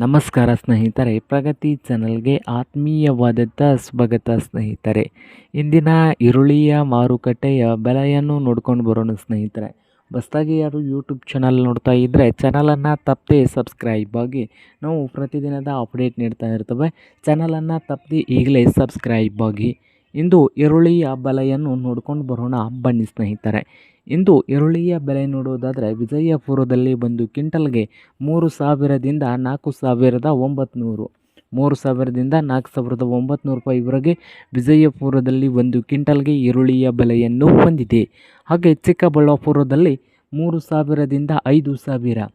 ನಮಸ್ಕಾರ ಸ್ನೇಹಿತರೆ, ಪ್ರಗತಿ ಚಾನಲ್ಗೆ ಆತ್ಮೀಯವಾದಂಥ ಸ್ವಾಗತ ಸ್ನೇಹಿತರೆ. ಇಂದಿನ ಈರುಳ್ಳಿಯ ಮಾರುಕಟ್ಟೆಯ ಬೆಲೆಯನ್ನು ನೋಡ್ಕೊಂಡು ಬರೋಣ ಸ್ನೇಹಿತರೆ. ಹೊಸದಾಗಿ ಯಾರು ಯೂಟ್ಯೂಬ್ ಚಾನಲ್ ನೋಡ್ತಾ ಇದ್ದರೆ ಚಾನಲನ್ನು ತಪ್ಪದೆ ಸಬ್ಸ್ಕ್ರೈಬ್ ಆಗಿ, ನಾವು ಪ್ರತಿದಿನದ ಅಪ್ಡೇಟ್ ನೀಡ್ತಾ ಇರ್ತವೆ. ಚಾನಲನ್ನು ತಪ್ಪದೆ ಈಗಲೇ ಸಬ್ಸ್ಕ್ರೈಬ್ ಆಗಿ. ಇಂದು ಈರುಳ್ಳಿಯ ಬೆಲೆಯನ್ನು ನೋಡ್ಕೊಂಡು ಬರೋಣ ಬನ್ನಿ ಸ್ನೇಹಿತರೆ. ಇಂದು ಈರುಳ್ಳಿಯ ಬೆಲೆ ನೋಡುವುದಾದರೆ ವಿಜಯಪುರದಲ್ಲಿ ಒಂದು ಕ್ವಿಂಟಲ್ಗೆ 3,000ದಿಂದ 4,900, 3,000ದಿಂದ 4,900 ರೂಪಾಯಿವರೆಗೆ ವಿಜಯಪುರದಲ್ಲಿ ಒಂದು ಕ್ವಿಂಟಲ್ಗೆ ಈರುಳ್ಳಿಯ ಬೆಲೆಯನ್ನು ಹೊಂದಿದೆ. ಹಾಗೆ ಚಿಕ್ಕಬಳ್ಳಾಪುರದಲ್ಲಿ 3,000ದಿಂದ 5,000,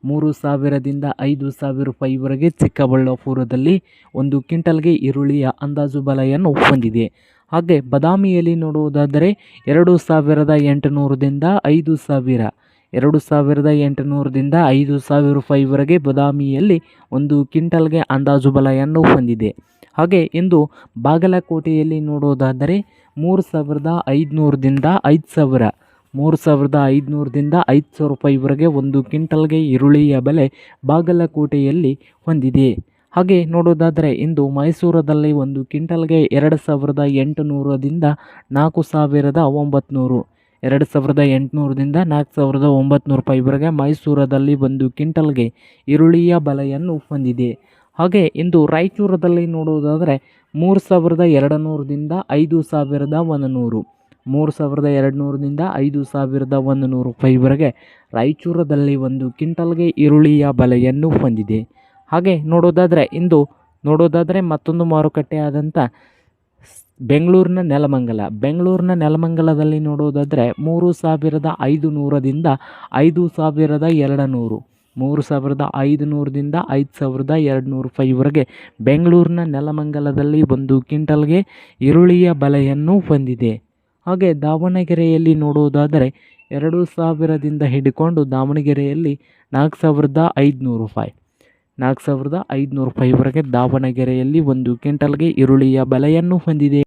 3,000ದಿಂದ 5,000 ರೂಪಾಯಿವರೆಗೆ ಚಿಕ್ಕಬಳ್ಳಾಪುರದಲ್ಲಿ ಒಂದು ಕ್ವಿಂಟಲ್ಗೆ ಈರುಳ್ಳಿಯ ಅಂದಾಜು ಬೆಲೆಯನ್ನು ಹೊಂದಿದೆ. ಹಾಗೆ ಬಾದಾಮಿಯಲ್ಲಿ ನೋಡುವುದಾದರೆ 2,800ದಿಂದ 5,000, 2,800ದಿಂದ 5,000 ರೂಪಾಯಿವರೆಗೆ ಬಾದಾಮಿಯಲ್ಲಿ ಒಂದು ಕ್ವಿಂಟಲ್ಗೆ ಅಂದಾಜು ಬೆಲೆಯನ್ನು ಹೊಂದಿದೆ. ಹಾಗೆ ಇಂದು ಬಾಗಲಕೋಟೆಯಲ್ಲಿ ನೋಡುವುದಾದರೆ 3,500ದಿಂದ 5,000, 3,500ದಿಂದ 5,000 ರೂಪಾಯಿವರೆಗೆ ಒಂದು ಕ್ವಿಂಟಲ್ಗೆ ಈರುಳ್ಳಿಯ ಬೆಲೆ ಬಾಗಲಕೋಟೆಯಲ್ಲಿ ಹೊಂದಿದೆ. ಹಾಗೆ ನೋಡೋದಾದರೆ ಇಂದು ಮೈಸೂರದಲ್ಲಿ ಒಂದು ಕ್ವಿಂಟಲ್ಗೆ 2,800ದಿಂದ 4,900, 2,800ದಿಂದ 4,900 ರೂಪಾಯಿವರೆಗೆ ಮೈಸೂರದಲ್ಲಿ ಒಂದು ಕ್ವಿಂಟಲ್ಗೆ ಈರುಳ್ಳಿಯ ಬೆಲೆಯನ್ನು ಹೊಂದಿದೆ. ಹಾಗೆ ಇಂದು ರಾಯಚೂರದಲ್ಲಿ ನೋಡುವುದಾದರೆ 3,200ದಿಂದ 5,100, 3,200ದಿಂದ 5,100 ರೂಪಾಯಿವರೆಗೆ ರಾಯಚೂರದಲ್ಲಿ ಒಂದು ಕ್ವಿಂಟಲ್ಗೆ ಈರುಳ್ಳಿಯ ಬೆಲೆಯನ್ನು ಹೊಂದಿದೆ. ಹಾಗೆ ನೋಡೋದಾದರೆ ಇಂದು ಮತ್ತೊಂದು ಮಾರುಕಟ್ಟೆ ಆದಂಥ ಬೆಂಗಳೂರಿನ ನೆಲಮಂಗಲದಲ್ಲಿ ನೋಡೋದಾದರೆ 3,500ದಿಂದ 5,200, 3,500ದಿಂದ 5,200 ರೂಪಾಯಿವರೆಗೆ ಬೆಂಗಳೂರಿನ ನೆಲಮಂಗಲದಲ್ಲಿ ಒಂದು ಕ್ವಿಂಟಲ್ಗೆ ಈರುಳ್ಳಿಯ ಬೆಲೆಯನ್ನು ಹೊಂದಿದೆ. ಹಾಗೆ ದಾವಣಗೆರೆಯಲ್ಲಿ ನೋಡುವುದಾದರೆ 2,000ದಿಂದ ಹಿಡಿಕೊಂಡು ದಾವಣಗೆರೆಯಲ್ಲಿ 4,500 ರೂಪಾಯಿ, 4,500 ರೂಪಾಯಿವರೆಗೆ ದಾವಣಗೆರೆಯಲ್ಲಿ ಒಂದು ಕ್ವಿಂಟಲ್ಗೆ ಈರುಳ್ಳಿಯ ಬೆಲೆಯನ್ನು ಹೊಂದಿದೆ.